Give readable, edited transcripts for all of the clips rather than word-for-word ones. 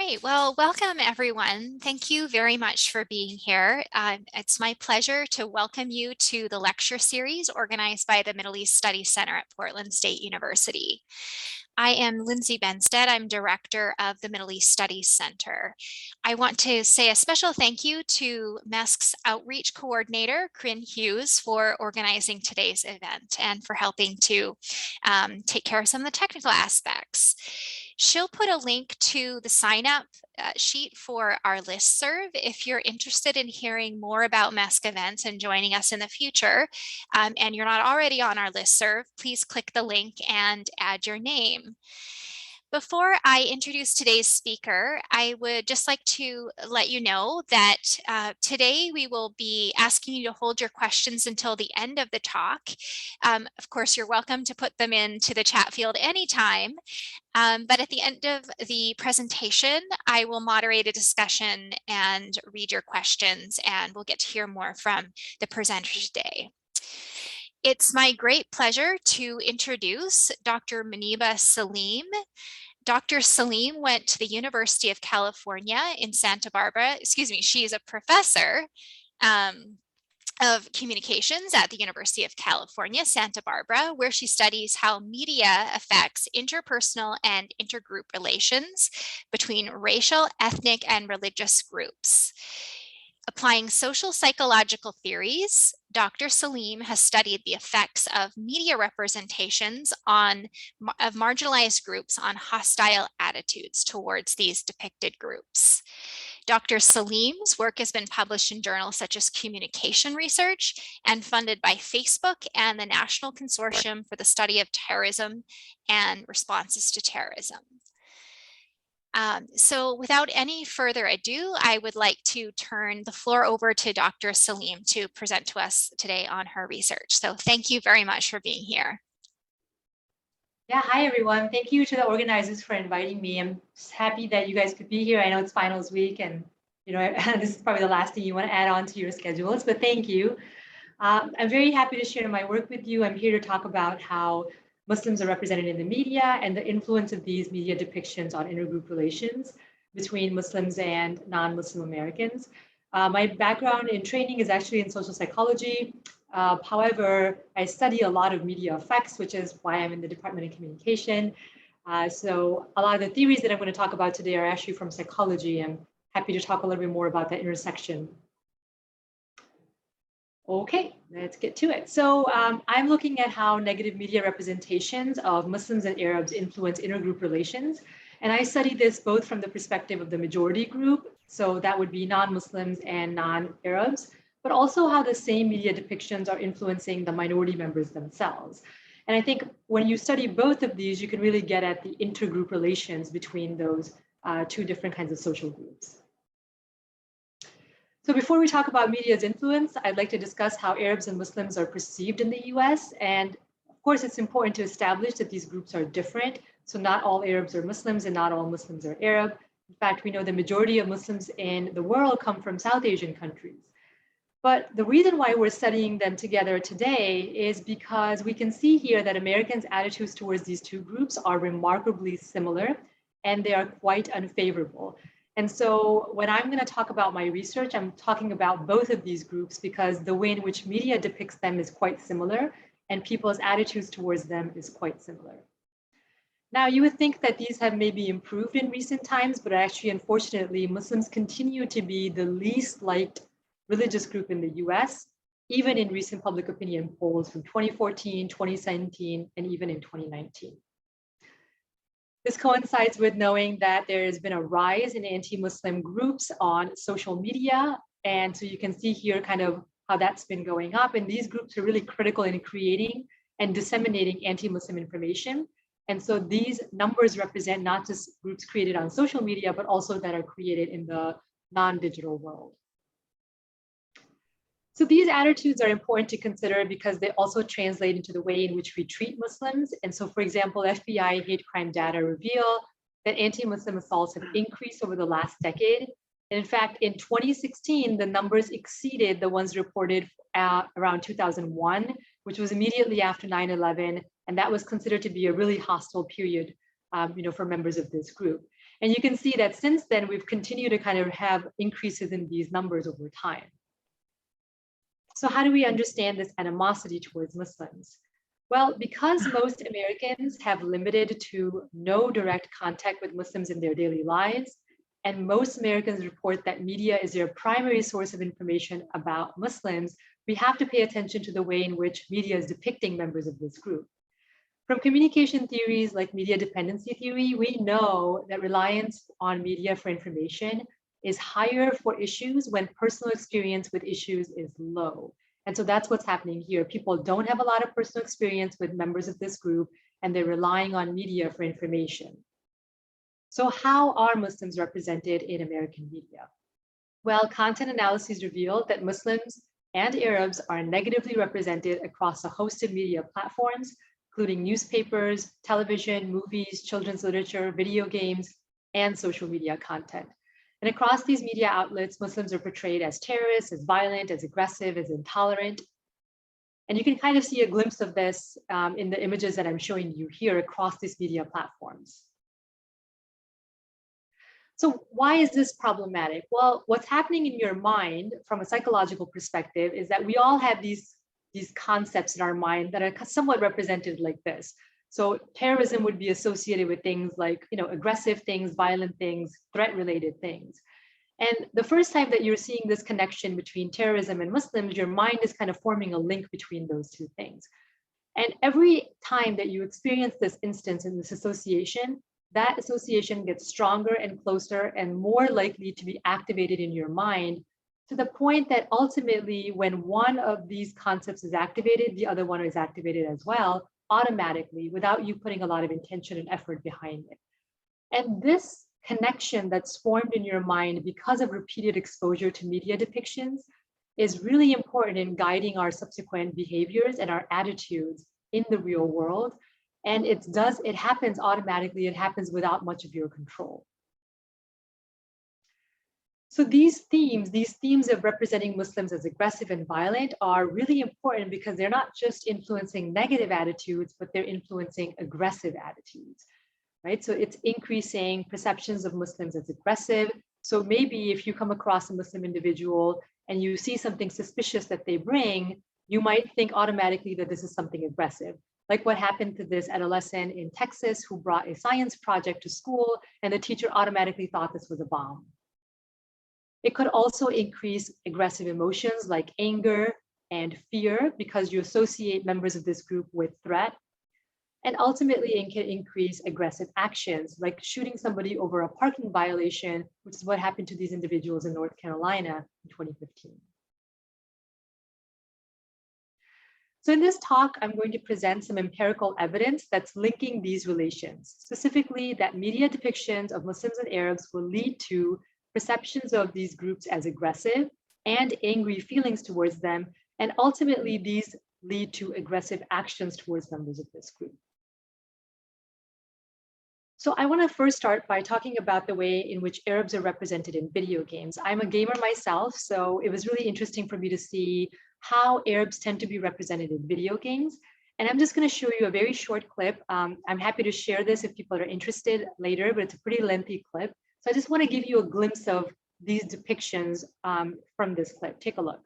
Great. Well, welcome everyone. Thank you very much for being here. It's my pleasure to welcome you to the lecture series organized by the Middle East Studies Center at Portland State University. I am Lindsay Benstead. I'm director of the Middle East Studies Center. I want to say a special thank you to MESC's outreach coordinator, Corinne Hughes, for organizing today's event and for helping to take care of some of the technical aspects. She'll put a link to the sign up sheet for our listserv if you're interested in hearing more about MESC events and joining us in the future, and you're not already on our listserv, please click the link and add your name. Before I introduce today's speaker, I would just like to let you know that today we will be asking you to hold your questions until the end of the talk. Of course, you're welcome to put them into the chat field anytime. But at the end of the presentation, I will moderate a discussion and read your questions, and we'll get to hear more from the presenters today. It's my great pleasure to introduce Dr. Muniba Saleem. Dr. Saleem went to the University of California in Santa Barbara. Excuse me, she is a professor of communications at the University of California, Santa Barbara, where she studies how media affects interpersonal and intergroup relations between racial, ethnic, and religious groups. Applying social psychological theories, Dr. Saleem has studied the effects of media representations of marginalized groups on hostile attitudes towards these depicted groups. Dr. Saleem's work has been published in journals such as Communication Research and funded by Facebook and the National Consortium for the Study of Terrorism and Responses to Terrorism. So without any further ado, I would like to turn the floor over to Dr. Saleem to present to us today on her research. So thank you very much for being here. Yeah, hi everyone. Thank you to the organizers for inviting me. I'm just happy that you guys could be here. I know it's finals week and this is probably the last thing you want to add on to your schedules, but thank you. I'm very happy to share my work with you. I'm here to talk about how Muslims are represented in the media and the influence of these media depictions on intergroup relations between Muslims and non-Muslim Americans. My background in training is actually in social psychology. However, I study a lot of media effects, which is why I'm in the Department of Communication. So a lot of the theories that I'm going to talk about today are actually from psychology. I'm happy to talk a little bit more about that intersection. Okay, let's get to it. So I'm looking at how negative media representations of Muslims and Arabs influence intergroup relations. And I study this both from the perspective of the majority group, so that would be non-Muslims and non-Arabs, but also how the same media depictions are influencing the minority members themselves. And I think when you study both of these, you can really get at the intergroup relations between those two different kinds of social groups. So before we talk about media's influence, I'd like to discuss how Arabs and Muslims are perceived in the US. And of course, it's important to establish that these groups are different. So not all Arabs are Muslims and not all Muslims are Arab. In fact, we know the majority of Muslims in the world come from South Asian countries. But the reason why we're studying them together today is because we can see here that Americans' attitudes towards these two groups are remarkably similar, and they are quite unfavorable. And so when I'm going to talk about my research, I'm talking about both of these groups because the way in which media depicts them is quite similar, and people's attitudes towards them is quite similar. Now, you would think that these have maybe improved in recent times, but actually, unfortunately, Muslims continue to be the least liked religious group in the US, even in recent public opinion polls from 2014, 2017, and even in 2019. This coincides with knowing that there has been a rise in anti-Muslim groups on social media. And so you can see here kind of how that's been going up. And these groups are really critical in creating and disseminating anti-Muslim information. And so these numbers represent not just groups created on social media, but also that are created in the non-digital world. So these attitudes are important to consider because they also translate into the way in which we treat Muslims. And so, for example, FBI hate crime data reveal that anti-Muslim assaults have increased over the last decade. And in fact, in 2016, the numbers exceeded the ones reported around 2001, which was immediately after 9/11. And that was considered to be a really hostile period for members of this group. And you can see that since then, we've continued to kind of have increases in these numbers over time. So how do we understand this animosity towards Muslims? Well, because most Americans have limited to no direct contact with Muslims in their daily lives, and most Americans report that media is their primary source of information about Muslims, we have to pay attention to the way in which media is depicting members of this group. From communication theories like media dependency theory, we know that reliance on media for information is higher for issues when personal experience with issues is low. And so that's what's happening here. People don't have a lot of personal experience with members of this group, and they're relying on media for information. So how are Muslims represented in American media? Well, content analyses reveal that Muslims and Arabs are negatively represented across a host of media platforms, including newspapers, television, movies, children's literature, video games, and social media content. And across these media outlets, Muslims are portrayed as terrorists, as violent, as aggressive, as intolerant. And you can kind of see a glimpse of this in the images that I'm showing you here across these media platforms. So why is this problematic? Well, what's happening in your mind from a psychological perspective is that we all have these concepts in our mind that are somewhat represented like this. So terrorism would be associated with things like, aggressive things, violent things, threat-related things. And the first time that you're seeing this connection between terrorism and Muslims, your mind is kind of forming a link between those two things. And every time that you experience this instance in this association, that association gets stronger and closer and more likely to be activated in your mind, to the point that ultimately when one of these concepts is activated, the other one is activated as well, automatically, without you putting a lot of intention and effort behind it. And this connection that's formed in your mind because of repeated exposure to media depictions is really important in guiding our subsequent behaviors and our attitudes in the real world. And it happens automatically, it happens without much of your control. So these themes of representing Muslims as aggressive and violent are really important because they're not just influencing negative attitudes, but they're influencing aggressive attitudes, right? So it's increasing perceptions of Muslims as aggressive. So maybe if you come across a Muslim individual and you see something suspicious that they bring, you might think automatically that this is something aggressive. Like what happened to this adolescent in Texas who brought a science project to school and the teacher automatically thought this was a bomb. It could also increase aggressive emotions like anger and fear because you associate members of this group with threat. And ultimately, it can increase aggressive actions like shooting somebody over a parking violation, which is what happened to these individuals in North Carolina in 2015. So in this talk, I'm going to present some empirical evidence that's linking these relations, specifically that media depictions of Muslims and Arabs will lead to perceptions of these groups as aggressive and angry feelings towards them, and ultimately these lead to aggressive actions towards members of this group. So I want to first start by talking about the way in which Arabs are represented in video games. I'm a gamer myself, so it was really interesting for me to see how Arabs tend to be represented in video games. And I'm just going to show you a very short clip. I'm happy to share this if people are interested later, but it's a pretty lengthy clip. So I just want to give you a glimpse of these depictions from this clip. Take a look.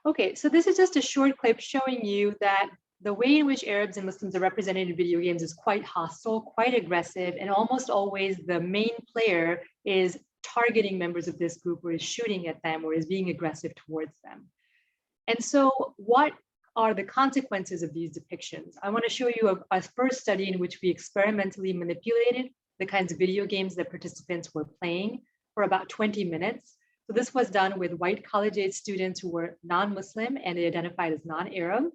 Okay, so this is just a short clip showing you that the way in which Arabs and Muslims are represented in video games is quite hostile, quite aggressive, and almost always the main player is targeting members of this group or is shooting at them or is being aggressive towards them. And so what are the consequences of these depictions? I want to show you a first study in which we experimentally manipulated the kinds of video games that participants were playing for about 20 minutes. So this was done with white college-age students who were non-Muslim and they identified as non-Arab.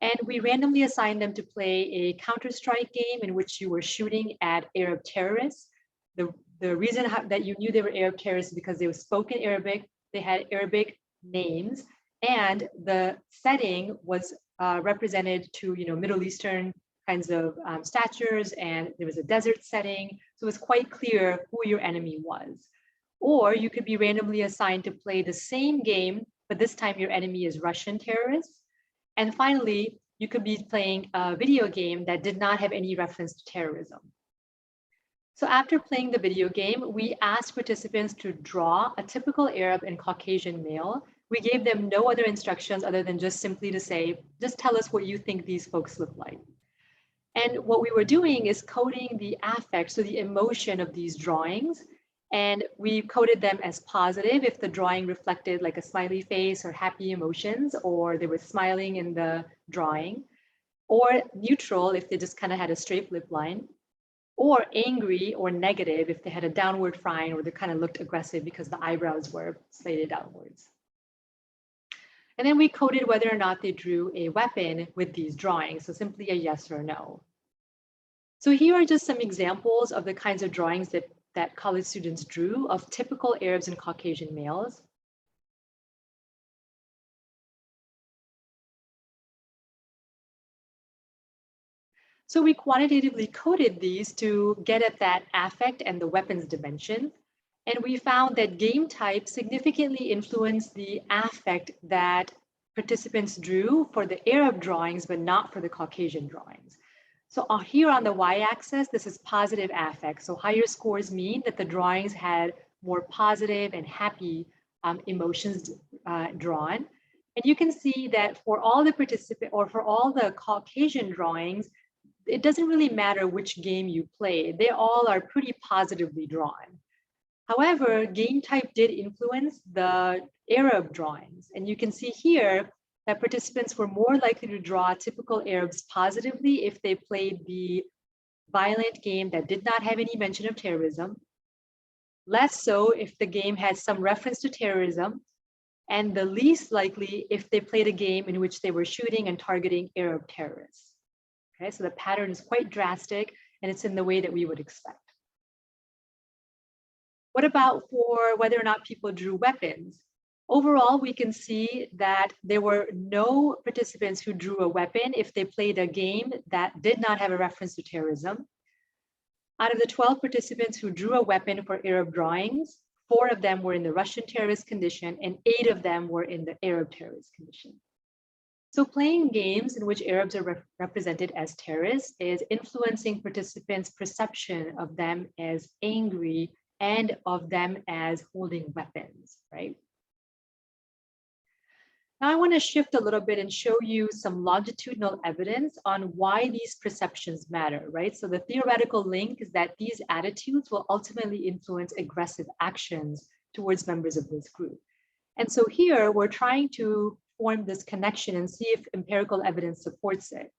And we randomly assigned them to play a Counter-Strike game in which you were shooting at Arab terrorists. The reason that you knew they were Arab terrorists is because they spoke in Arabic, they had Arabic names, and the setting was represented to Middle Eastern kinds of statures, and there was a desert setting. So it was quite clear who your enemy was. Or you could be randomly assigned to play the same game, but this time your enemy is Russian terrorists. And finally, you could be playing a video game that did not have any reference to terrorism. So after playing the video game, we asked participants to draw a typical Arab and Caucasian male. We gave them no other instructions other than just simply to say, just tell us what you think these folks look like. And what we were doing is coding the affect, so the emotion of these drawings. And we coded them as positive if the drawing reflected like a smiley face or happy emotions, or they were smiling in the drawing, or neutral if they just kind of had a straight lip line, or angry or negative if they had a downward frown or they kind of looked aggressive because the eyebrows were slated downwards. And then we coded whether or not they drew a weapon with these drawings, so simply a yes or no. So here are just some examples of the kinds of drawings that college students drew of typical Arabs and Caucasian males. So we quantitatively coded these to get at that affect and the weapons dimension. And we found that game type significantly influenced the affect that participants drew for the Arab drawings, but not for the Caucasian drawings. So here on the y-axis, this is positive affect. So higher scores mean that the drawings had more positive and happy emotions drawn. And you can see that for all the participant or for all the Caucasian drawings, it doesn't really matter which game you play. They all are pretty positively drawn. However, game type did influence the Arab drawings. And you can see here that participants were more likely to draw typical Arabs positively if they played the violent game that did not have any mention of terrorism, less so if the game had some reference to terrorism, and the least likely if they played a game in which they were shooting and targeting Arab terrorists. Okay, so the pattern is quite drastic and it's in the way that we would expect. What about for whether or not people drew weapons? Overall, we can see that there were no participants who drew a weapon if they played a game that did not have a reference to terrorism. Out of the 12 participants who drew a weapon for Arab drawings, 4 of them were in the Russian terrorist condition and 8 of them were in the Arab terrorist condition. So playing games in which Arabs are represented as terrorists is influencing participants' perception of them as angry and of them as holding weapons, right? Now I want to shift a little bit and show you some longitudinal evidence on why these perceptions matter, right? So the theoretical link is that these attitudes will ultimately influence aggressive actions towards members of this group. And so here we're trying to form this connection and see if empirical evidence supports it,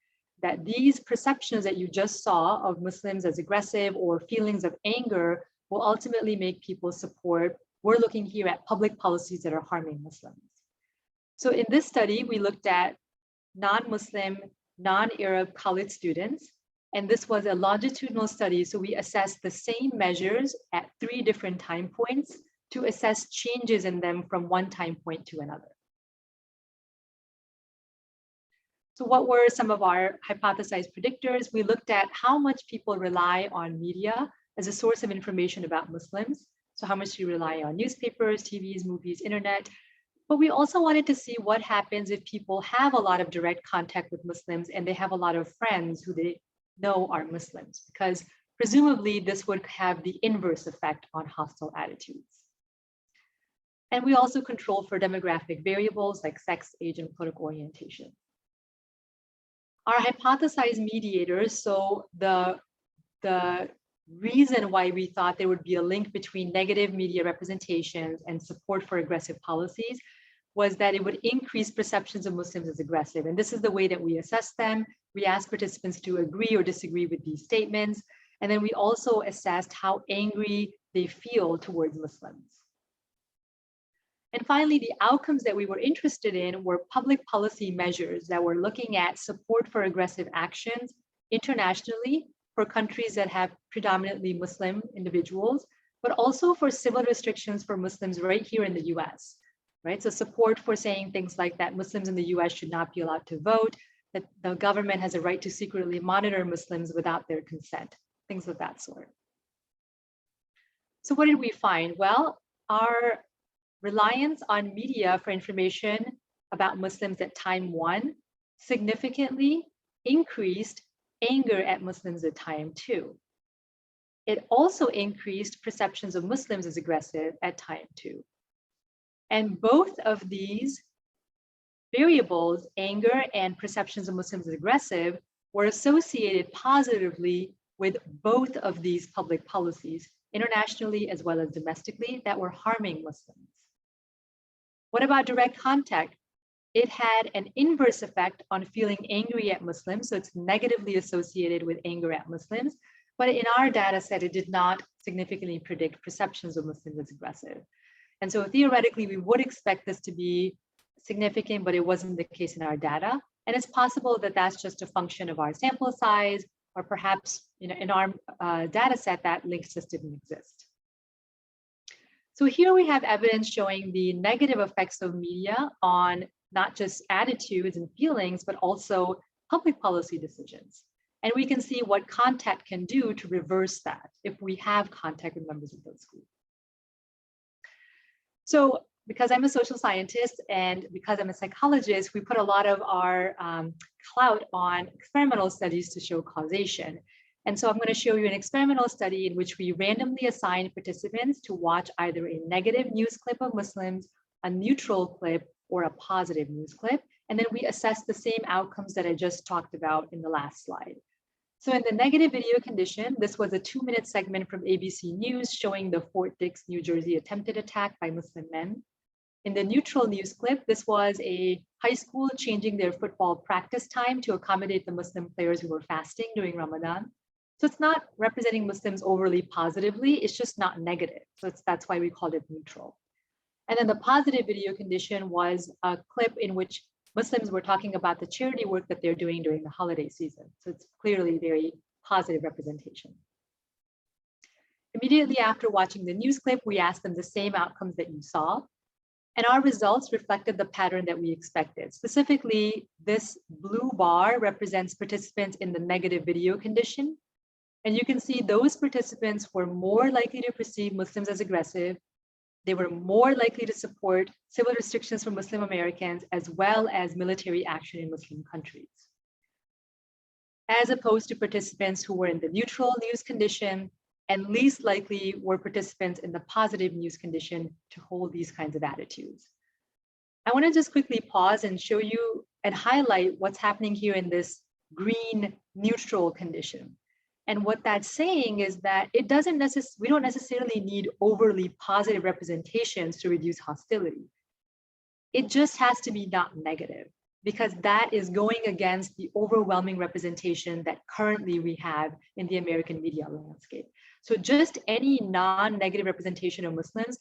that these perceptions that you just saw of Muslims as aggressive or feelings of anger will ultimately make people support. We're looking here at public policies that are harming Muslims. So in this study, we looked at non-Muslim, non-Arab college students, and this was a longitudinal study. So we assessed the same measures at 3 different time points to assess changes in them from one time point to another. So what were some of our hypothesized predictors? We looked at how much people rely on media as a source of information about Muslims. So how much do you rely on newspapers, TVs, movies, internet? But we also wanted to see what happens if people have a lot of direct contact with Muslims and they have a lot of friends who they know are Muslims, because presumably this would have the inverse effect on hostile attitudes. And we also control for demographic variables like sex, age, and political orientation. Our hypothesized mediators, so the reason why we thought there would be a link between negative media representations and support for aggressive policies, was that it would increase perceptions of Muslims as aggressive. And this is the way that we assess them. We asked participants to agree or disagree with these statements. And then we also assessed how angry they feel towards Muslims. And finally, the outcomes that we were interested in were public policy measures that were looking at support for aggressive actions internationally for countries that have predominantly Muslim individuals, but also for civil restrictions for Muslims right here in the US, right? So support for saying things like that Muslims in the US should not be allowed to vote, that the government has a right to secretly monitor Muslims without their consent, things of that sort. So what did we find? Well, our reliance on media for information about Muslims at time 1 significantly increased anger at Muslims at time 2. It also increased perceptions of Muslims as aggressive at time 2. And both of these variables, anger and perceptions of Muslims as aggressive, were associated positively with both of these public policies, internationally as well as domestically, that were harming Muslims. What about direct contact? It had an inverse effect on feeling angry at Muslims, so it's negatively associated with anger at Muslims. But in our data set, it did not significantly predict perceptions of Muslims as aggressive. And so theoretically, we would expect this to be significant, but it wasn't the case in our data. And it's possible that that's just a function of our sample size, or perhaps in our data set, that link just didn't exist. So here we have evidence showing the negative effects of media on not just attitudes and feelings, but also public policy decisions. And we can see what contact can do to reverse that if we have contact with members of those groups. So because I'm a social scientist and because I'm a psychologist, we put a lot of our clout on experimental studies to show causation. And so I'm going to show you an experimental study in which we randomly assigned participants to watch either a negative news clip of Muslims, a neutral clip, or a positive news clip. And then we assessed the same outcomes that I just talked about in the last slide. So in the negative video condition, this was a 2-minute segment from ABC News showing the Fort Dix, New Jersey attempted attack by Muslim men. In the neutral news clip, this was a high school changing their football practice time to accommodate the Muslim players who were fasting during Ramadan. So it's not representing Muslims overly positively, it's just not negative. So that's why we called it neutral. And then the positive video condition was a clip in which Muslims were talking about the charity work that they're doing during the holiday season. So it's clearly very positive representation. Immediately after watching the news clip, we asked them the same outcomes that you saw. And our results reflected the pattern that we expected. Specifically, this blue bar represents participants in the negative video condition. And you can see those participants were more likely to perceive Muslims as aggressive. They were more likely to support civil restrictions for Muslim Americans, as well as military action in Muslim countries, as opposed to participants who were in the neutral news condition, and least likely were participants in the positive news condition to hold these kinds of attitudes. I want to just quickly pause and show you and highlight what's happening here in this green neutral condition. And what that's saying is that we don't necessarily need overly positive representations to reduce hostility. It just has to be not negative, because that is going against the overwhelming representation that currently we have in the American media landscape. So just any non-negative representation of Muslims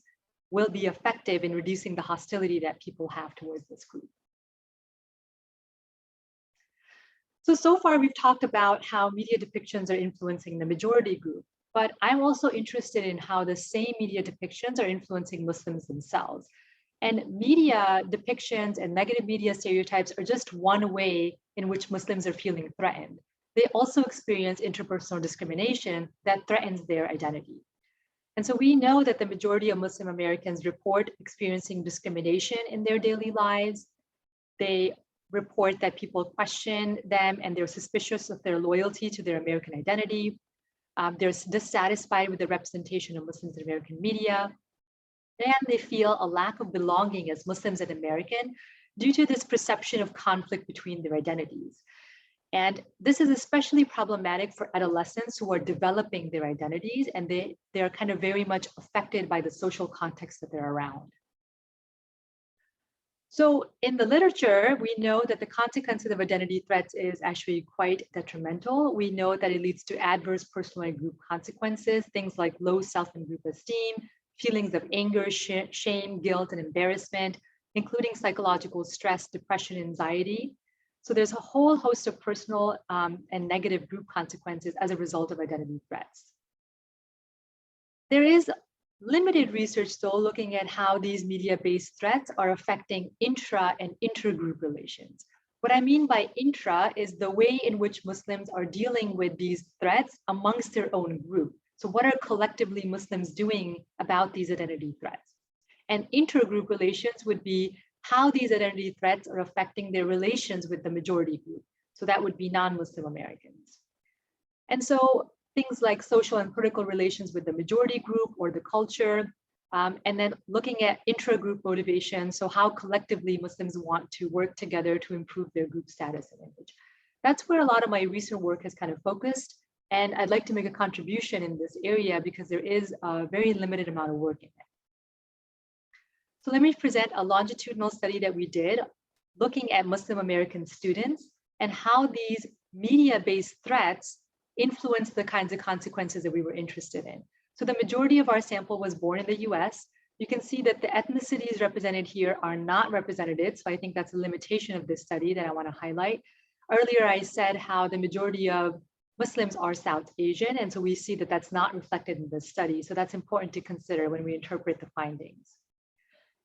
will be effective in reducing the hostility that people have towards this group. So far we've talked about how media depictions are influencing the majority group, but I'm also interested in how the same media depictions are influencing Muslims themselves. And media depictions and negative media stereotypes are just one way in which Muslims are feeling threatened. They also experience interpersonal discrimination that threatens their identity. And so we know that the majority of Muslim Americans report experiencing discrimination in their daily lives. They report that people question them and they're suspicious of their loyalty to their American identity. They're dissatisfied with the representation of Muslims in American media. And they feel a lack of belonging as Muslims and American due to this perception of conflict between their identities. And this is especially problematic for adolescents who are developing their identities, and they're kind of very much affected by the social context that they're around. So in the literature, we know that the consequences of identity threats is actually quite detrimental. We know that it leads to adverse personal and group consequences, things like low self and group esteem, feelings of anger, shame, guilt, and embarrassment, including psychological stress, depression, anxiety. So there's a whole host of personal and negative group consequences as a result of identity threats. There is limited research, though, looking at how these media-based threats are affecting intra and intergroup relations. What I mean by intra is the way in which Muslims are dealing with these threats amongst their own group. So what are collectively Muslims doing about these identity threats? And intergroup relations would be how these identity threats are affecting their relations with the majority group. So that would be non-Muslim Americans. And so things like social and political relations with the majority group or the culture, and then looking at intra-group motivation, so how collectively Muslims want to work together to improve their group status and image. That's where a lot of my recent work has kind of focused, and I'd like to make a contribution in this area because there is a very limited amount of work in it. So let me present a longitudinal study that we did looking at Muslim American students and how these media-based threats influence the kinds of consequences that we were interested in. So the majority of our sample was born in the US. You can see that the ethnicities represented here are not represented. So I think that's a limitation of this study that I want to highlight. Earlier, I said how the majority of Muslims are South Asian. And so we see that that's not reflected in this study. So that's important to consider when we interpret the findings.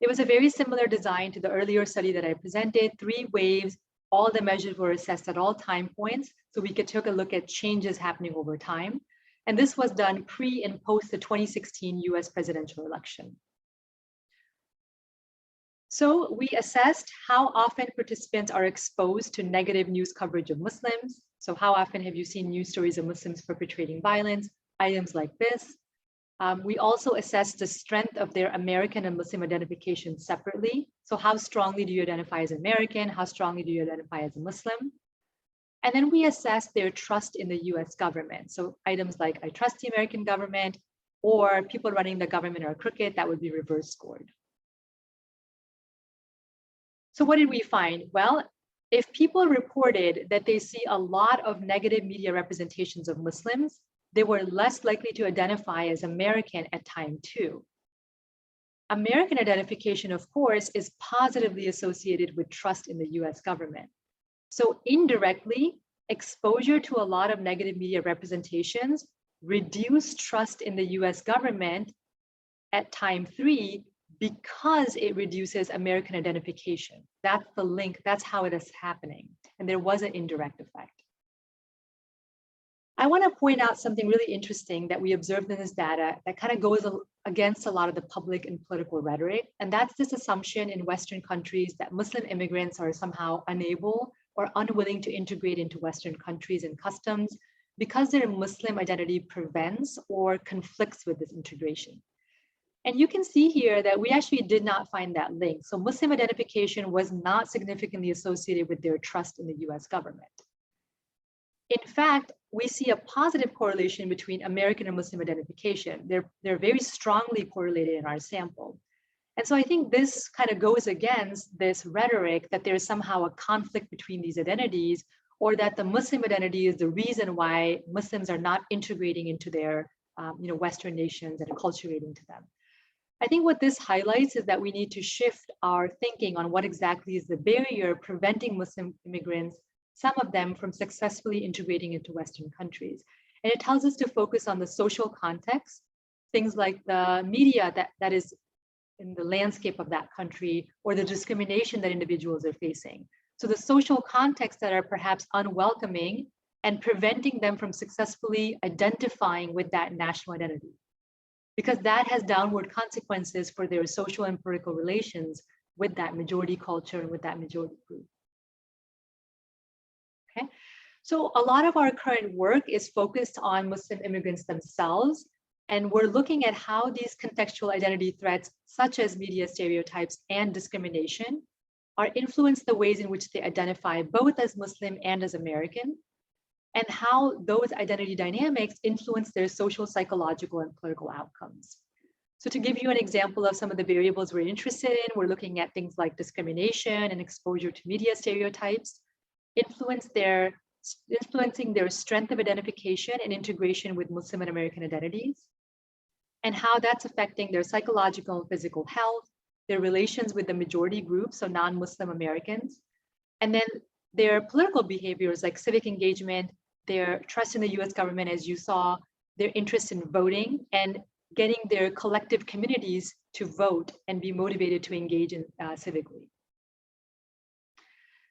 It was a very similar design to the earlier study that I presented, 3 waves. All the measures were assessed at all time points, so we could take a look at changes happening over time. And this was done pre and post the 2016 US presidential election. So we assessed how often participants are exposed to negative news coverage of Muslims. So how often have you seen news stories of Muslims perpetrating violence, items like this? We also assessed the strength of their American and Muslim identification separately. So how strongly do you identify as American? How strongly do you identify as a Muslim? And then we assessed their trust in the US government. So items like I trust the American government, or people running the government are crooked, that would be reverse scored. So what did we find? Well, if people reported that they see a lot of negative media representations of Muslims, they were less likely to identify as American at time 2. American identification, of course, is positively associated with trust in the US government. So indirectly, exposure to a lot of negative media representations reduce trust in the US government at time 3 because it reduces American identification. That's the link, that's how it is happening. And there was an indirect effect. I want to point out something really interesting that we observed in this data that kind of goes against a lot of the public and political rhetoric. And that's this assumption in Western countries that Muslim immigrants are somehow unable or unwilling to integrate into Western countries and customs because their Muslim identity prevents or conflicts with this integration. And you can see here that we actually did not find that link. So Muslim identification was not significantly associated with their trust in the US government. In fact, we see a positive correlation between American and Muslim identification. They're very strongly correlated in our sample. And so I think this kind of goes against this rhetoric that there's somehow a conflict between these identities, or that the Muslim identity is the reason why Muslims are not integrating into their Western nations and acculturating to them. I think what this highlights is that we need to shift our thinking on what exactly is the barrier preventing Muslim immigrants, some of them, from successfully integrating into Western countries. And it tells us to focus on the social context, things like the media that is in the landscape of that country, or the discrimination that individuals are facing. So the social contexts that are perhaps unwelcoming and preventing them from successfully identifying with that national identity, because that has downward consequences for their social and political relations with that majority culture and with that majority group. Okay, so a lot of our current work is focused on Muslim immigrants themselves, and we're looking at how these contextual identity threats, such as media stereotypes and discrimination, are influenced the ways in which they identify both as Muslim and as American, and how those identity dynamics influence their social, psychological, and political outcomes. So to give you an example of some of the variables we're interested in, we're looking at things like discrimination and exposure to media stereotypes, influencing their strength of identification and integration with Muslim and American identities, and how that's affecting their psychological and physical health, their relations with the majority group, so non-Muslim Americans, and then their political behaviors like civic engagement, their trust in the US government, as you saw, their interest in voting, and getting their collective communities to vote and be motivated to engage in civically.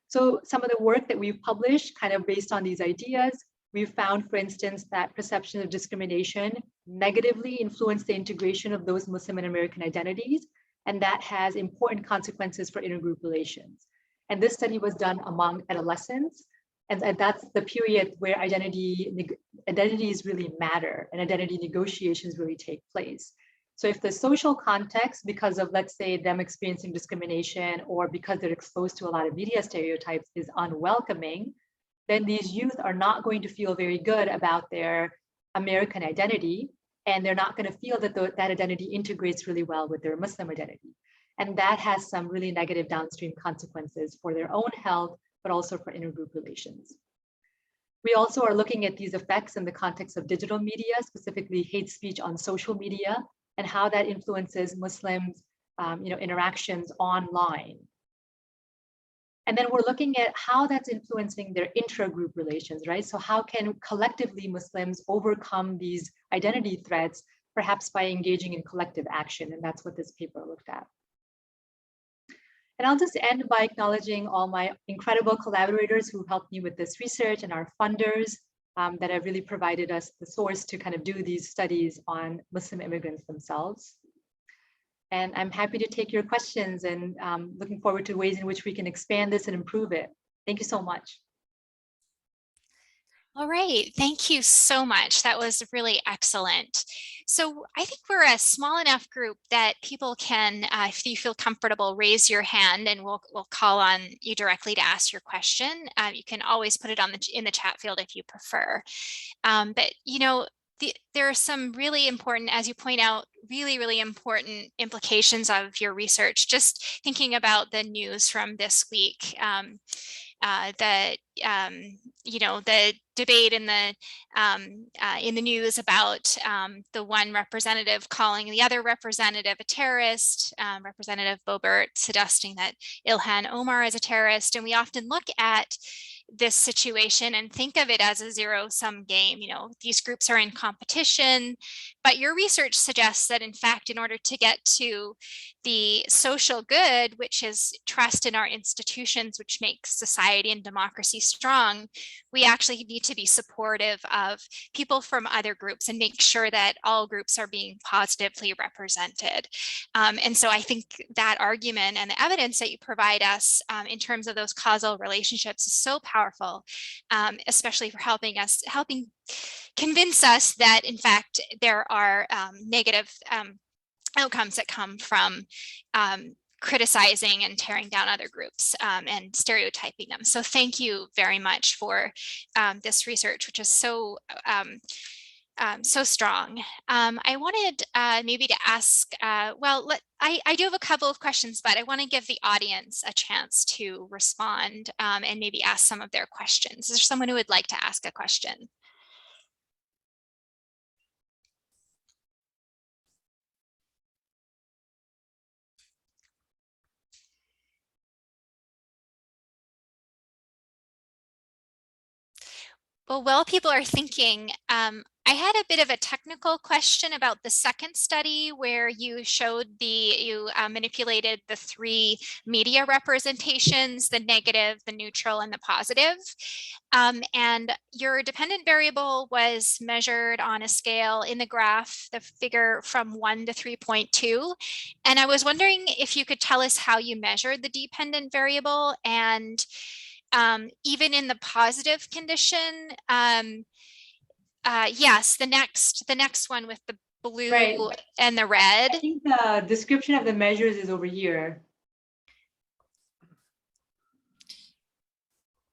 So some of the work that we've published kind of based on these ideas, we've found, for instance, that perception of discrimination negatively influence the integration of those Muslim and American identities, and that has important consequences for intergroup relations. And this study was done among adolescents, and that's the period where identities really matter and identity negotiations really take place. So if the social context, because of, let's say, them experiencing discrimination or because they're exposed to a lot of media stereotypes is unwelcoming, then these youth are not going to feel very good about their American identity, and they're not going to feel that that identity integrates really well with their Muslim identity. And that has some really negative downstream consequences for their own health, but also for intergroup relations. We also are looking at these effects in the context of digital media, specifically hate speech on social media, and how that influences Muslims' interactions online. And then we're looking at how that's influencing their intra-group relations, right? So how can collectively Muslims overcome these identity threats, perhaps by engaging in collective action? And that's what this paper looked at. And I'll just end by acknowledging all my incredible collaborators who helped me with this research and our funders that have really provided us the source to kind of do these studies on Muslim immigrants themselves. And I'm happy to take your questions and looking forward to ways in which we can expand this and improve it. Thank you so much. All right, thank you so much. That was really excellent. So I think we're a small enough group that people can, if you feel comfortable, raise your hand and we'll call on you directly to ask your question. You can always put it in the chat field if you prefer. But there are some really important, as you point out, really important implications of your research. Just thinking about the news from this week, the debate in the news about the one representative calling the other representative a terrorist, Representative Boebert suggesting that Ilhan Omar is a terrorist, and we often look at this situation and think of it as a zero-sum game. These groups are in competition, but your research suggests that in fact, in order to get to the social good, which is trust in our institutions, which makes society and democracy strong, we actually need to be supportive of people from other groups and make sure that all groups are being positively represented. And so I think that argument and the evidence that you provide us in terms of those causal relationships is so powerful, especially for helping convince us that in fact there are negative outcomes that come from criticizing and tearing down other groups and stereotyping them. So thank you very much for this research, which is so strong. I wanted maybe to ask, I do have a couple of questions, but I want to give the audience a chance to respond and maybe ask some of their questions. Is there someone who would like to ask a question? Well, while people are thinking, I had a bit of a technical question about the second study where you showed you manipulated the three media representations, the negative, the neutral, and the positive. And your dependent variable was measured on a scale in the graph, the figure from 1 to 3.2. And I was wondering if you could tell us how you measured the dependent variable, and even in the positive condition, yes, the next one with the blue Right. and the red. I think the description of the measures is over here.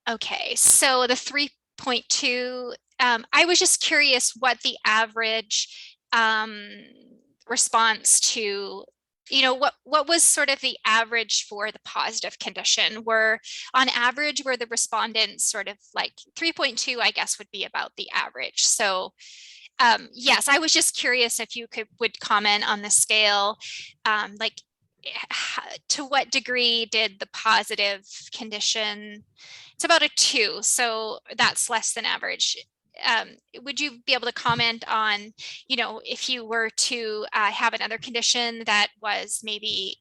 Okay, so the 3.2, I was just curious what the average response to, what was sort of the average for the positive condition? On average, were the respondents sort of like 3.2, I guess would be about the average. So yes, I was just curious if you would comment on the scale, like to what degree did the positive condition, it's about a 2, so that's less than average. Would you be able to comment on, if you were to have another condition that was maybe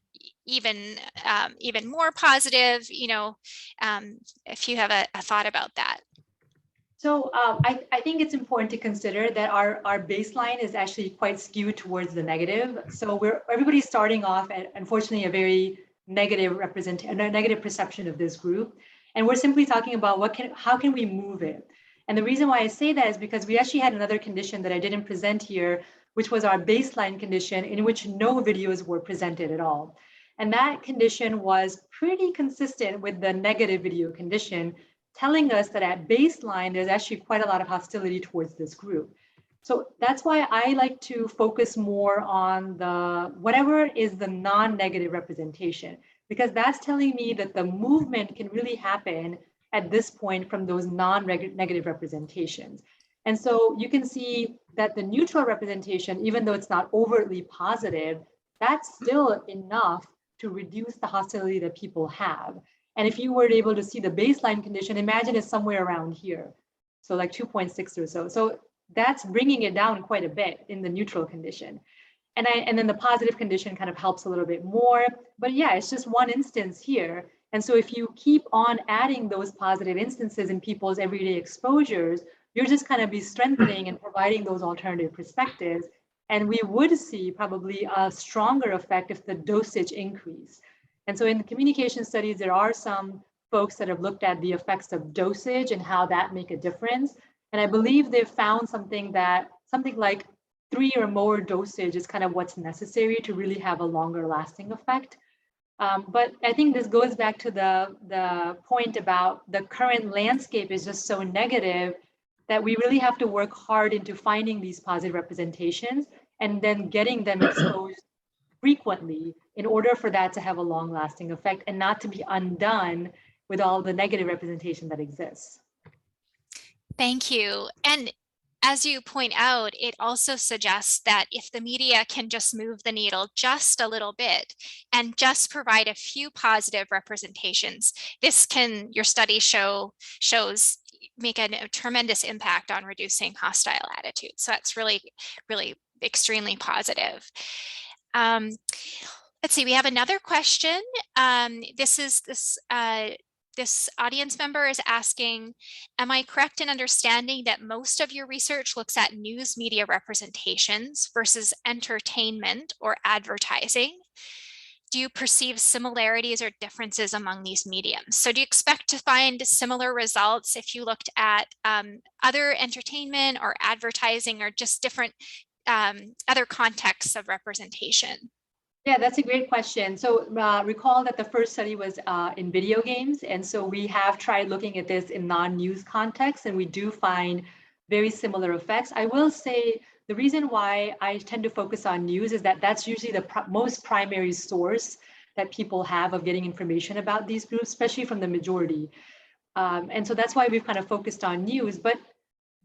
even more positive, if you have a thought about that? So I think it's important to consider that our baseline is actually quite skewed towards the negative. So everybody's starting off at, unfortunately, a very negative negative perception of this group. And we're simply talking about how can we move it? And the reason why I say that is because we actually had another condition that I didn't present here, which was our baseline condition in which no videos were presented at all. And that condition was pretty consistent with the negative video condition, telling us that at baseline, there's actually quite a lot of hostility towards this group. So that's why I like to focus more on whatever is the non-negative representation, because that's telling me that the movement can really happen at this point from those non-negative representations. And so you can see that the neutral representation, even though it's not overtly positive, that's still enough to reduce the hostility that people have. And if you were able to see the baseline condition, imagine it's somewhere around here. So like 2.6 or so. So that's bringing it down quite a bit in the neutral condition. And then the positive condition kind of helps a little bit more. But yeah, it's just one instance here. And so if you keep on adding those positive instances in people's everyday exposures, you're just kind of be strengthening and providing those alternative perspectives. And we would see probably a stronger effect if the dosage increased. And so in the communication studies, there are some folks that have looked at the effects of dosage and how that make a difference. And I believe they've found something like 3 or more dosage is kind of what's necessary to really have a longer lasting effect. But I think this goes back to the point about the current landscape is just so negative that we really have to work hard into finding these positive representations and then getting them exposed frequently in order for that to have a long-lasting effect and not to be undone with all the negative representation that exists. Thank you. And as you point out, it also suggests that if the media can just move the needle just a little bit and just provide a few positive representations, your study shows make a tremendous impact on reducing hostile attitudes. So that's really, really extremely positive. Let's see, we have another question. This audience member is asking, am I correct in understanding that most of your research looks at news media representations versus entertainment or advertising? Do you perceive similarities or differences among these mediums? So do you expect to find similar results if you looked at other entertainment or advertising or just different other contexts of representation? Yeah, that's a great question. So recall that the first study was in video games. And so we have tried looking at this in non-news context, and we do find very similar effects. I will say the reason why I tend to focus on news is that that's usually the most primary source that people have of getting information about these groups, especially from the majority. And so that's why we've kind of focused on news. But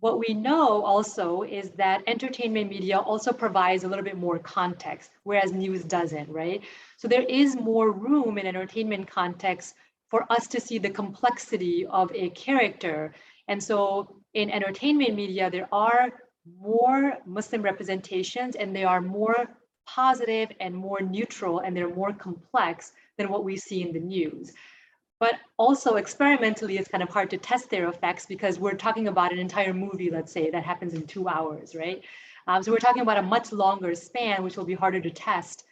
what we know also is that entertainment media also provides a little bit more context, whereas news doesn't, right? So there is more room in entertainment context for us to see the complexity of a character. And so in entertainment media, there are more Muslim representations and they are more positive and more neutral and they're more complex than what we see in the news. But also experimentally, it's kind of hard to test their effects because we're talking about an entire movie, let's say, that happens in 2 hours, right? So we're talking about a much longer span, which will be harder to test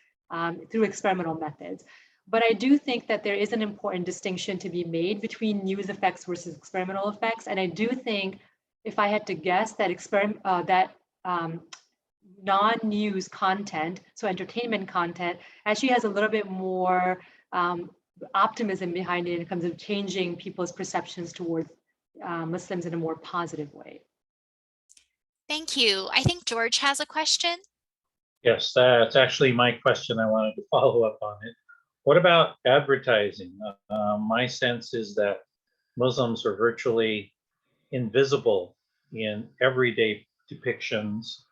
through experimental methods. But I do think that there is an important distinction to be made between news effects versus experimental effects. And I do think, if I had to guess, that non-news content, so entertainment content, actually has a little bit more optimism behind it in terms of changing people's perceptions towards Muslims in a more positive way. Thank you. I think George has a question. Yes, that's actually my question. I wanted to follow up on it. What about advertising? My sense is that Muslims are virtually invisible in everyday depictions,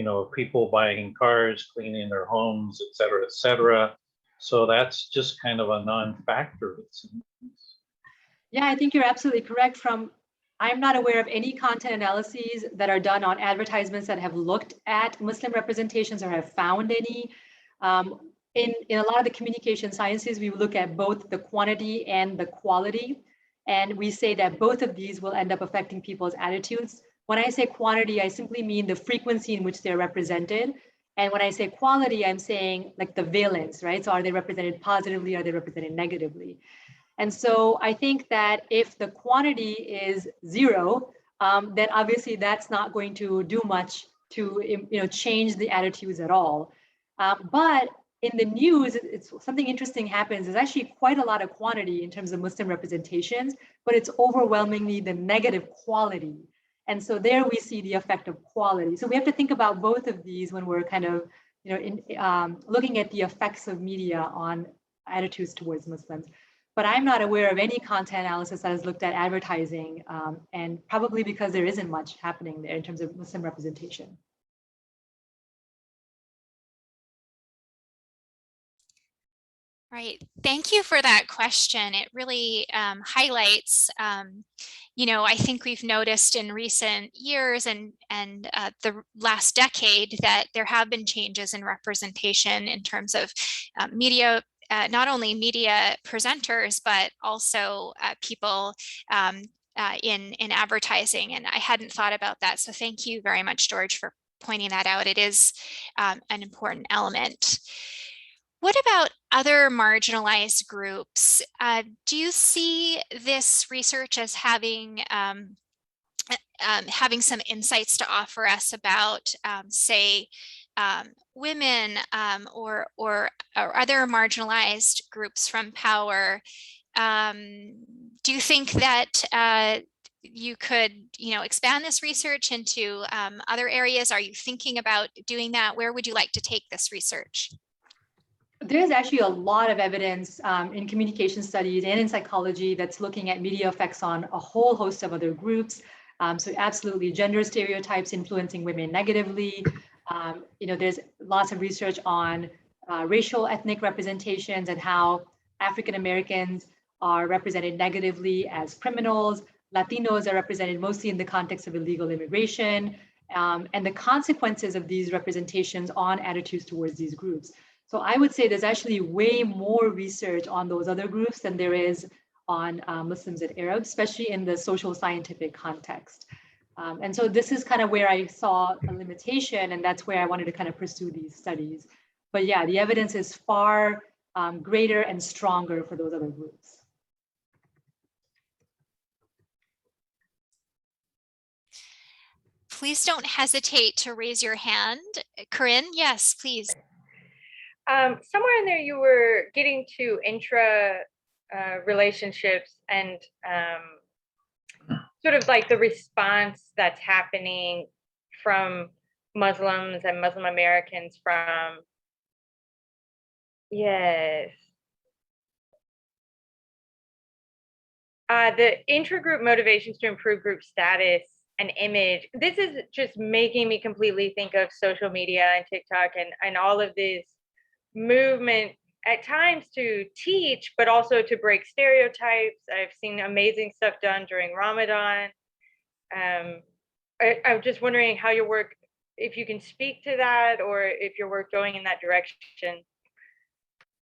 of people buying cars, cleaning their homes, et cetera, et cetera. So that's just kind of a non-factor, it seems. Yeah, I think you're absolutely correct. I'm not aware of any content analyses that are done on advertisements that have looked at Muslim representations or have found any. In a lot of the communication sciences, we look at both the quantity and the quality. And we say that both of these will end up affecting people's attitudes. When I say quantity, I simply mean the frequency in which they're represented. And when I say quality, I'm saying like the valence, right? So are they represented positively? Are they represented negatively? And so I think that if the quantity is zero, then obviously that's not going to do much to change the attitudes at all. But in the news, it's something interesting happens. There's actually quite a lot of quantity in terms of Muslim representations, but it's overwhelmingly the negative quality. And so there we see the effect of quality. So we have to think about both of these when we're kind of looking at the effects of media on attitudes towards Muslims. But I'm not aware of any content analysis that has looked at advertising, and probably because there isn't much happening there in terms of Muslim representation. Right. Thank you for that question. It really highlights, I think we've noticed in recent years and the last decade that there have been changes in representation in terms of media, not only media presenters, but also people in advertising. And I hadn't thought about that. So thank you very much, George, for pointing that out. It is an important element. What about other marginalized groups? Do you see this research as having some insights to offer us about, say, women or other marginalized groups from power? Do you think that you could, expand this research into other areas? Are you thinking about doing that? Where would you like to take this research? There's actually a lot of evidence in communication studies and in psychology that's looking at media effects on a whole host of other groups. So absolutely gender stereotypes influencing women negatively. There's lots of research on racial ethnic representations and how African Americans are represented negatively as criminals. Latinos are represented mostly in the context of illegal immigration, and the consequences of these representations on attitudes towards these groups. So I would say there's actually way more research on those other groups than there is on Muslims and Arabs, especially in the social scientific context. And so this is kind of where I saw a limitation, and that's where I wanted to kind of pursue these studies. But yeah, the evidence is far greater and stronger for those other groups. Please don't hesitate to raise your hand. Corinne, yes, please. Somewhere in there, you were getting to intra relationships and sort of like the response that's happening from Muslims and Muslim Americans from, yes. The intragroup motivations to improve group status and image. This is just making me completely think of social media and TikTok and all of this movement at times to teach, but also to break stereotypes. I've seen amazing stuff done during Ramadan. I'm just wondering how your work, if you can speak to that or if your work going in that direction.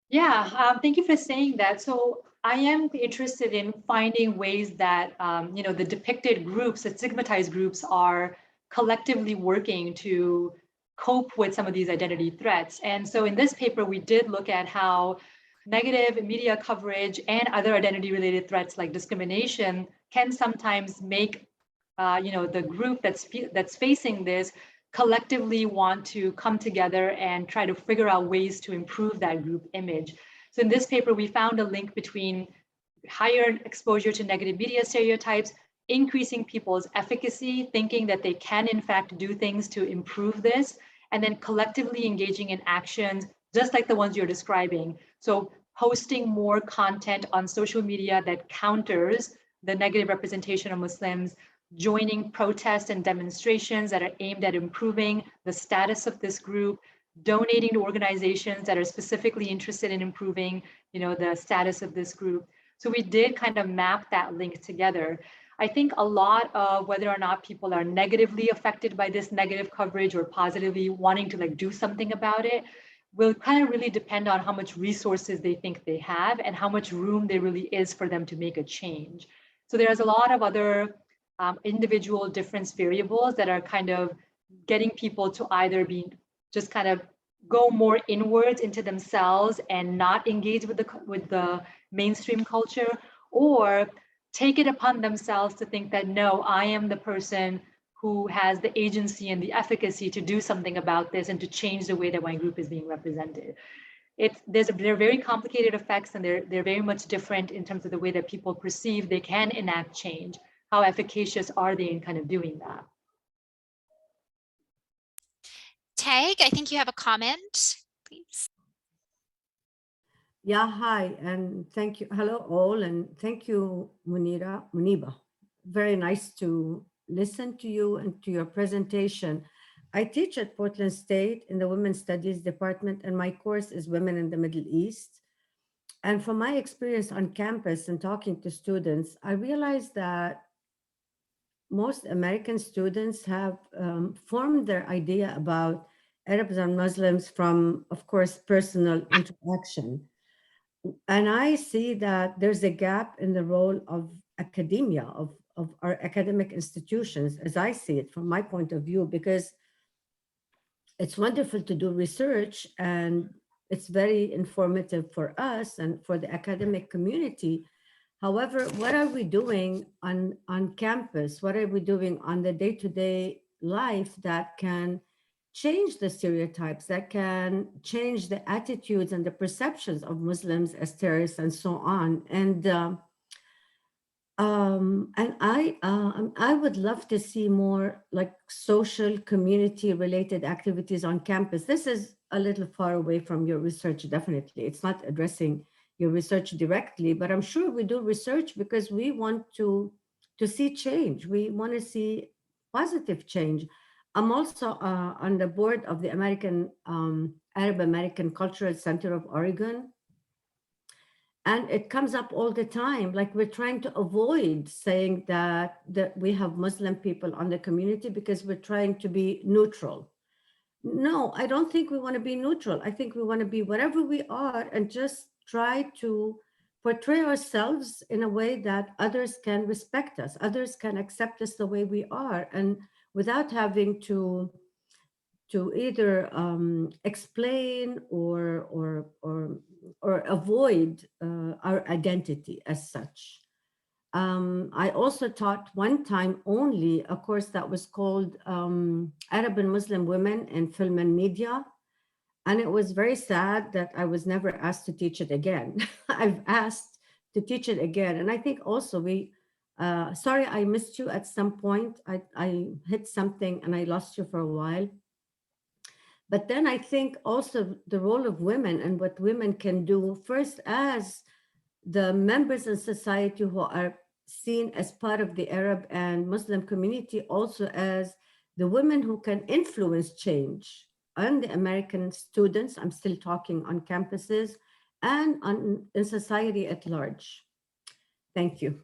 Yeah, thank you for saying that. So I am interested in finding ways that the depicted groups, the stigmatized groups, are collectively working to cope with some of these identity threats. And so in this paper, we did look at how negative media coverage and other identity-related threats like discrimination can sometimes make the group that's facing this collectively want to come together and try to figure out ways to improve that group image. So in this paper, we found a link between higher exposure to negative media stereotypes, increasing people's efficacy, thinking that they can in fact do things to improve this, and then collectively engaging in actions, just like the ones you're describing. So posting more content on social media that counters the negative representation of Muslims, joining protests and demonstrations that are aimed at improving the status of this group, donating to organizations that are specifically interested in improving, the status of this group. So we did kind of map that link together. I think a lot of whether or not people are negatively affected by this negative coverage or positively wanting to do something about it will kind of really depend on how much resources they think they have and how much room there really is for them to make a change. So there's a lot of other individual difference variables that are kind of getting people to either be just kind of go more inwards into themselves and not engage with the mainstream culture, or take it upon themselves to think that, no, I am the person who has the agency and the efficacy to do something about this and to change the way that my group is being represented. They're very complicated effects, and they're very much different in terms of the way that people perceive they can enact change. How efficacious are they in kind of doing that? Tag, I think you have a comment, please. Yeah, hi, and thank you. Hello, all, and thank you, Muniba. Very nice to listen to you and to your presentation. I teach at Portland State in the Women's Studies Department, and my course is Women in the Middle East. And from my experience on campus and talking to students, I realized that most American students have formed their idea about Arabs and Muslims from, of course, personal interaction. And I see that there's a gap in the role of academia, of our academic institutions, as I see it from my point of view, because it's wonderful to do research and it's very informative for us and for the academic community. However, what are we doing on campus? What are we doing on the day-to-day life that can change the stereotypes, that can change the attitudes and the perceptions of Muslims as terrorists and so on? And I would love to see more like social community related activities on campus. This is a little far away from your research, definitely. It's not addressing your research directly, but I'm sure we do research because we want to see change. We want to see positive change. I'm also on the board of the Arab American Cultural Center of Oregon. And it comes up all the time, like we're trying to avoid saying that we have Muslim people on the community because we're trying to be neutral. No, I don't think we want to be neutral. I think we want to be whatever we are and just try to portray ourselves in a way that others can respect us, others can accept us the way we are, and without having to either explain or avoid our identity as such. I also taught one time only a course that was called Arab and Muslim Women in Film and Media. And it was very sad that I was never asked to teach it again. I've asked to teach it again. And I think also sorry, I missed you at some point. I hit something and I lost you for a while. But then I think also the role of women and what women can do first as the members in society who are seen as part of the Arab and Muslim community, also as the women who can influence change on the American students. I'm still talking on campuses and in society at large. Thank you.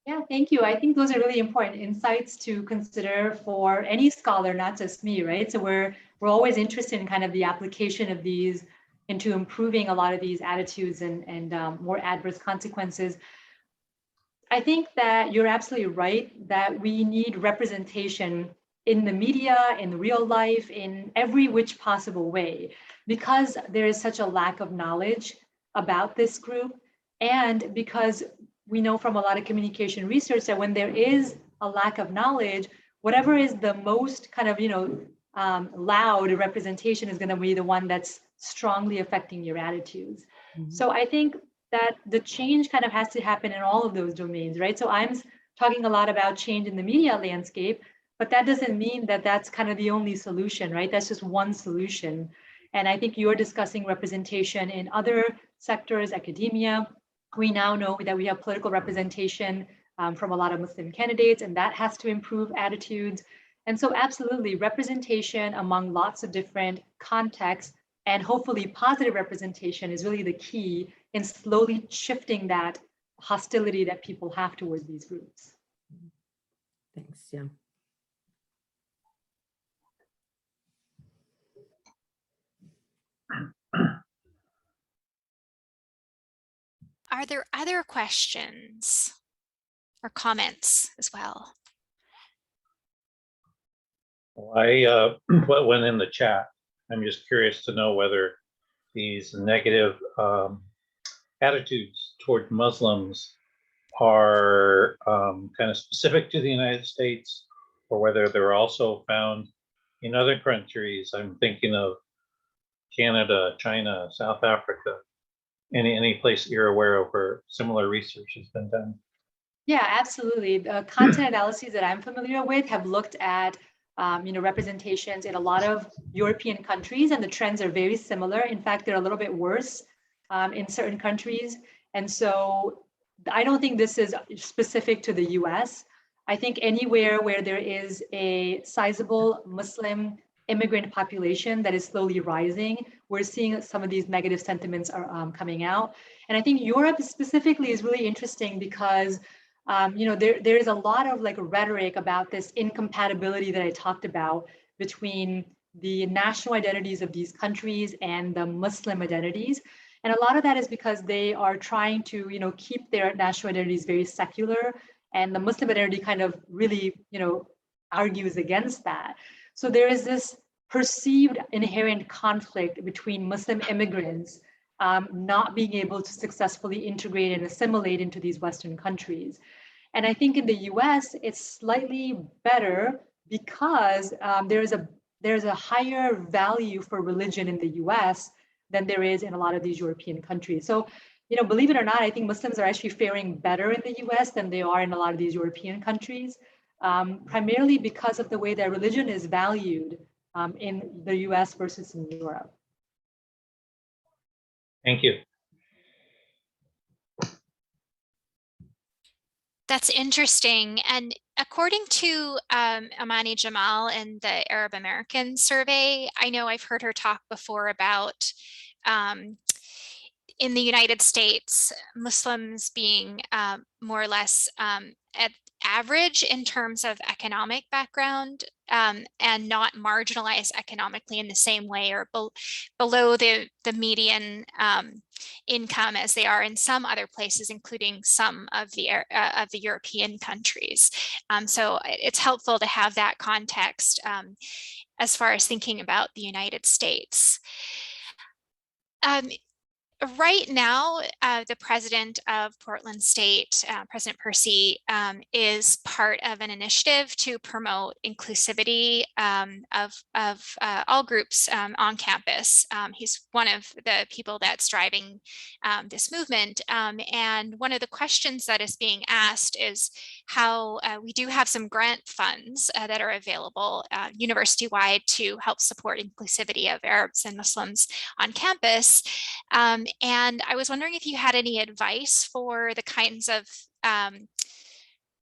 Yeah, thank you. I think those are really important insights to consider for any scholar, not just me, right? So we're always interested in kind of the application of these into improving a lot of these attitudes and more adverse consequences. I think that you're absolutely right that we need representation in the media, in real life, in every which possible way, because there is such a lack of knowledge about this group, and because we know from a lot of communication research that when there is a lack of knowledge, whatever is the most kind of, loud representation is going to be the one that's strongly affecting your attitudes. Mm-hmm. So I think that the change kind of has to happen in all of those domains, right? So I'm talking a lot about change in the media landscape, but that doesn't mean that that's kind of the only solution, right? That's just one solution. And I think you're discussing representation in other sectors, academia. We now know that we have political representation from a lot of Muslim candidates, and that has to improve attitudes. And so absolutely, representation among lots of different contexts and hopefully positive representation is really the key in slowly shifting that hostility that people have towards these groups. Thanks, yeah. Are there other questions or comments as well? Well, I put one in the chat. I'm just curious to know whether these negative attitudes toward Muslims are kind of specific to the United States, or whether they're also found in other countries. I'm thinking of Canada, China, South Africa, any place you're aware of where similar research has been done. Yeah, absolutely. The content analyses that I'm familiar with have looked at representations in a lot of European countries, and the trends are very similar. In fact, they're a little bit worse in certain countries. And so I don't think this is specific to the US. I think anywhere where there is a sizable Muslim immigrant population that is slowly rising, we're seeing some of these negative sentiments are coming out. And I think Europe specifically is really interesting because there is a lot of like rhetoric about this incompatibility that I talked about between the national identities of these countries and the Muslim identities. And a lot of that is because they are trying to, keep their national identities very secular, and the Muslim identity kind of really, argues against that. So there is this perceived inherent conflict between Muslim immigrants not being able to successfully integrate and assimilate into these Western countries. And I think in the US, it's slightly better because there's a higher value for religion in the US than there is in a lot of these European countries. So, believe it or not, I think Muslims are actually faring better in the US than they are in a lot of these European countries, primarily because of the way that religion is valued in the US versus in Europe. Thank you. That's interesting. And according to Amani Jamal in the Arab American survey, I know I've heard her talk before about in the United States, Muslims being more or less at average in terms of economic background and not marginalized economically in the same way or below the median income as they are in some other places, including some of the European countries. So it's helpful to have that context as far as thinking about the United States. Right now, the president of Portland State, President Percy, is part of an initiative to promote inclusivity of all groups on campus. He's one of the people that's driving this movement. And one of the questions that is being asked is how we do have some grant funds that are available university-wide to help support inclusivity of Arabs and Muslims on campus. And I was wondering if you had any advice for the kinds of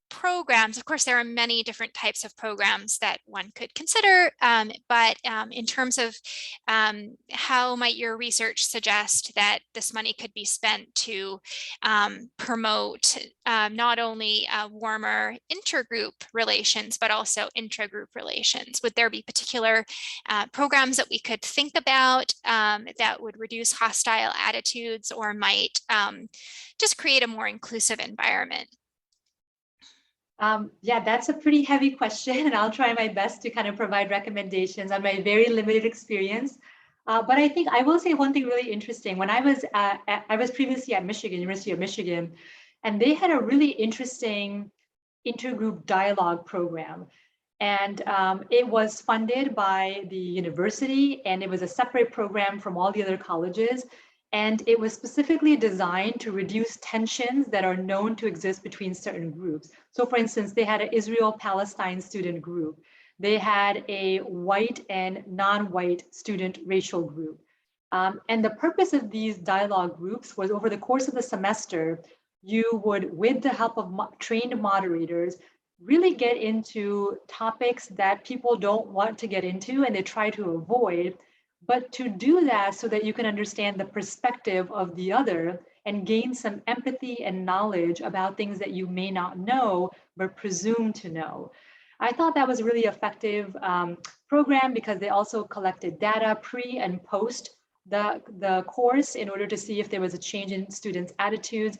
programs. Of course, there are many different types of programs that one could consider, but in terms of how might your research suggest that this money could be spent to promote not only warmer intergroup relations, but also intragroup relations? Would there be particular programs that we could think about that would reduce hostile attitudes or might just create a more inclusive environment? Yeah, that's a pretty heavy question, and I'll try my best to kind of provide recommendations on my very limited experience. But I think I will say one thing really interesting. When I was previously at Michigan, University of Michigan, and they had a really interesting intergroup dialogue program. And it was funded by the university, and it was a separate program from all the other colleges. And it was specifically designed to reduce tensions that are known to exist between certain groups. So for instance, they had an Israel-Palestine student group. They had a white and non-white student racial group. And the purpose of these dialogue groups was over the course of the semester, you would, with the help of trained moderators, really get into topics that people don't want to get into and they try to avoid, but to do that so that you can understand the perspective of the other and gain some empathy and knowledge about things that you may not know, but presume to know. I thought that was a really effective program because they also collected data pre and post the course in order to see if there was a change in students' attitudes.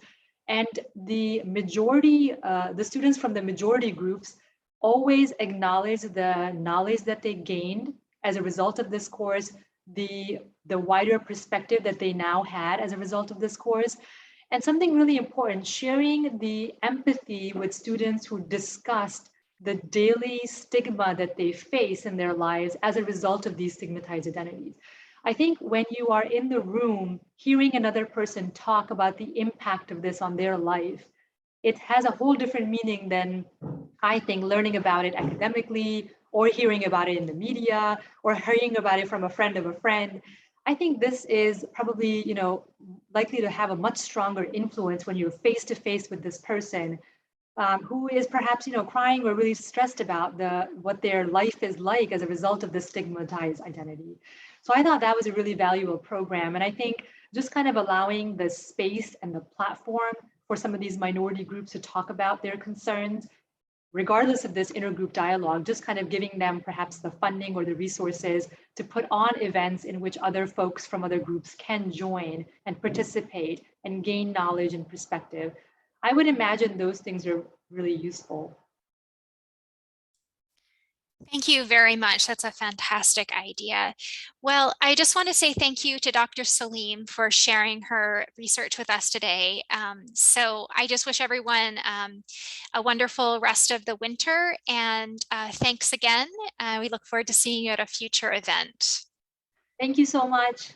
And the majority, the students from the majority groups always acknowledge the knowledge that they gained as a result of this course, the wider perspective that they now had as a result of this course. And something really important, sharing the empathy with students who discussed the daily stigma that they face in their lives as a result of these stigmatized identities. I think when you are in the room, hearing another person talk about the impact of this on their life, it has a whole different meaning than, I think, learning about it academically or hearing about it in the media or hearing about it from a friend of a friend. I think this is probably, likely to have a much stronger influence when you're face to face with this person who is perhaps, crying or really stressed about what their life is like as a result of this stigmatized identity. So I thought that was a really valuable program. And I think just kind of allowing the space and the platform for some of these minority groups to talk about their concerns, regardless of this intergroup dialogue, just kind of giving them perhaps the funding or the resources to put on events in which other folks from other groups can join and participate and gain knowledge and perspective. I would imagine those things are really useful. Thank you very much. That's a fantastic idea. Well, I just want to say thank you to Dr. Saleem for sharing her research with us today. So I just wish everyone a wonderful rest of the winter, and thanks again. We look forward to seeing you at a future event. Thank you so much.